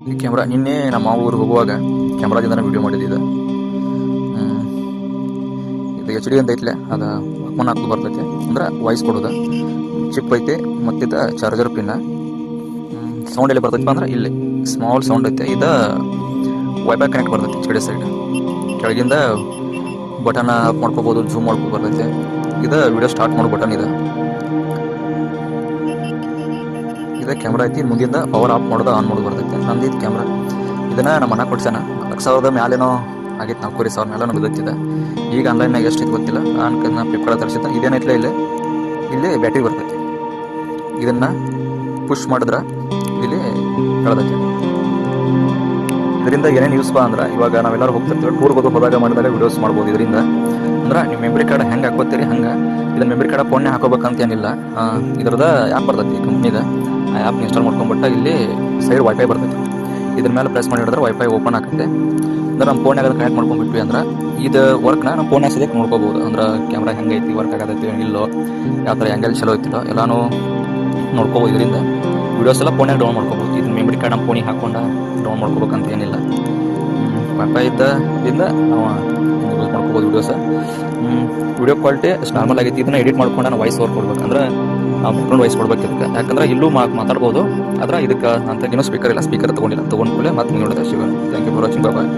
ಈ ಕ್ಯಾಮ್ರಾ ನಿನ್ನೆ ನಮ್ಮ ಊರಿಗೆ ಹೋಗುವಾಗ ಕ್ಯಾಮ್ರಾದಿಂದ ವಿಡಿಯೋ ಮಾಡಿದ್ದೆ. ಇದು ಎಚ್ ಡಿ ಅಂತ ಐತ್ಲೆ, ಅದು ಫೋನ್ ಹಾಕೋದು ಬರ್ತೈತೆ, ಅಂದ್ರೆ ವಾಯ್ಸ್ ಕೊಡೋದು ಚಿಪ್ ಐತೆ. ಮತ್ತಿದ ಚಾರ್ಜರ್ ಪಿನ್ನ ಸೌಂಡ್ ಎಲ್ಲಿ ಬರ್ತೈತಪ್ಪ ಅಂದ್ರೆ ಇಲ್ಲಿ ಸ್ಮಾಲ್ ಸೌಂಡ್ ಐತೆ. ಇದು ವೈಫೈ ಕನೆಕ್ಟ್ ಬರ್ತೈತಿ ಈ ಕಡೆ ಸೈಡ್. ಕೆಳಗಿಂದ ಬಟನ್ ಆಫ್ ಮಾಡ್ಕೋಬೋದು, ಜೂಮ್ ಮಾಡ್ಕೊ ಬರ್ತೈತೆ. ಇದು ವಿಡಿಯೋ ಸ್ಟಾರ್ಟ್ ಮಾಡೋ ಬಟನ್ ಇದೆ. ಇದು ಕ್ಯಾಮ್ರಾ ಐತಿ. ಮುಂದಿಂದ ಪವರ್ ಆಫ್ ಮಾಡೋದು ಆನ್ ಮಾಡೋದು ಬರ್ತೈತೆ. ನಂದು ಇದು ಕ್ಯಾಮ್ರಾ. ಇದನ್ನ ನಮ್ಮ ಅಣ್ಣ ಕೊಡ್ಸಾನ. 4,000 ಮ್ಯಾಲೇನೋ ಆಗಿತ್ತು, 4,000 ಮೇಲೆ ಬಿದ್ದೈತಿದೆ. ಈಗ ಆನ್ಲೈನ್ನಾಗ ಎಷ್ಟು ಇದು ಗೊತ್ತಿಲ್ಲ, ನಾನು ಫ್ಲಿಪ್ಕಾರ್ಟ್ ತರಿಸಿದ್ದೆ. ಇದೇನೈತ್ಲೆ ಇಲ್ಲಿ ಬ್ಯಾಟ್ರಿ ಬರ್ತೈತಿ. ಇದನ್ನ ಪುಷ್ ಮಾಡಿದ್ರೆ ಇಲ್ಲಿ ಕಳೆದೈತಿ. ಇದರಿಂದ ಏನೇನು ಯೂಸ್ ಅಂದ್ರೆ, ಇವಾಗ ನಾವೆಲ್ಲರೂ ಹೋಗ್ತಿರ್ತೀವಿ, ಟೂರ್ಗೆ ಹೋದಾಗ ಮಾಡಿದಾಗ ವಿಡಿಯೋಸ್ ಮಾಡ್ಬೋದು. ಇದರಿಂದ ಅಂದ್ರೆ ನೀವು ಮೆಮರಿ ಕಾರ್ಡ್ ಹೆಂಗೆ ಹಾಕೋತೀರಿ ಹಂಗೆ ಇದನ್ನ ಮೆಮರಿ ಕಾರ್ಡ್ ಫೋನ್ನೇ ಹಾಕೋಬೇಕಂತ ಏನಿಲ್ಲ. ಇದ್ರದ ಆ್ಯಪ್ ಬರ್ತೈತಿ ಕಂಪ್ನಿದ. ಆ ಆ್ಯಪ್ನ ಇನ್ಸ್ಟಾಲ್ ಮಾಡ್ಕೊಂಡ್ಬಿಟ್ಟು ಇಲ್ಲಿ ಸೈಡ್ ವೈಫೈ ಬರ್ತೈತಿ. ಇದ್ರ ಮೇಲೆ ಪ್ರೆಸ್ ಮಾಡಿ ಹಿಡಿದ್ರೆ ವೈಫೈ ಓಪನ್ ಆಗುತ್ತೆ. ಅಂದ್ರೆ ನಮ್ಮ ಫೋನ್ಯಾಗ ಕನೆಕ್ಟ್ ಮಾಡ್ಕೊಂಡ್ಬಿಟ್ವಿ ಅಂದ್ರೆ ಇದು ವರ್ಕ್ನ ನಮ್ಮ ಫೋನ್ಯಾಗ ಸದ್ಯಕ್ಕೆ ನೋಡ್ಕೋಬೋದು. ಅಂದ್ರೆ ಕ್ಯಾಮ್ರಾ ಹೆಂಗೆ ಐತಿ, ವರ್ಕ್ ಆಗತೈತಿ ಇಲ್ಲೋ, ಯಾವ ಥರ ಆ್ಯಂಗಲ್ ಚಲೋ ಐತಿಲ್ಲೋ ಎಲ್ಲಾನು ನೋಡ್ಕೋಬೋದು. ಇದರಿಂದ ವೀಡಿಯೋಸ್ ಎಲ್ಲ ಫೋನ್ಯಾಗ ಡೌನ್ ಮಾಡ್ಕೋಬೋದು. ಇದನ್ನ ಮೆಮರಿ ಕಾರ್ಡ್ ನಮ್ಮ ಫೋನಿಗೆ ಹಾಕೊಂಡು ಡೌನ್ ಮಾಡ್ಕೋಬೇಕಂತ ಏನಿಲ್ಲ. ವೈಫೈ ಇದ್ದಿಂದ ನಾವು ಯೂಸ್ ಮಾಡ್ಕೋಬೋದು ವೀಡಿಯೋಸ. ವಿಡಿಯೋ ಕ್ವಾಲಿಟಿ ಅಷ್ಟು ನಾರ್ಮಲ್ ಆಗೈತಿ. ಇದನ್ನ ಎಡಿಟ್ ಮಾಡ್ಕೊಂಡು ನಾನು ವಾಯ್ಸ್ ಓವರ್ ಕೊಡ್ಬೇಕು ಅಂದ್ರೆ ನಾವು ಬ್ಯಾಕ್ಗ್ರೌಂಡ್ ವಾಯ್ಸ್ ಕೊಡ್ಬೇಕು ಇದಕ್ಕೆ. ಯಾಕಂದ್ರೆ ಇಲ್ಲೂ ಮಾತಾಡ್ಬೋದು. ಆದ್ರೆ ಇದಕ್ಕೆ ಅಂತ ಏನೋ ಸ್ಪೀಕರ್ ಇಲ್ಲ, ಸ್ಪೀಕರ್ ತೊಗೊಂಡಿಲ್ಲ. ತೊಗೊಂಡ್ಕೊಳ್ಳಿ ಮತ್ತೆ ನೋಡಿದೆ. Shiva, thank you for watching. Bye.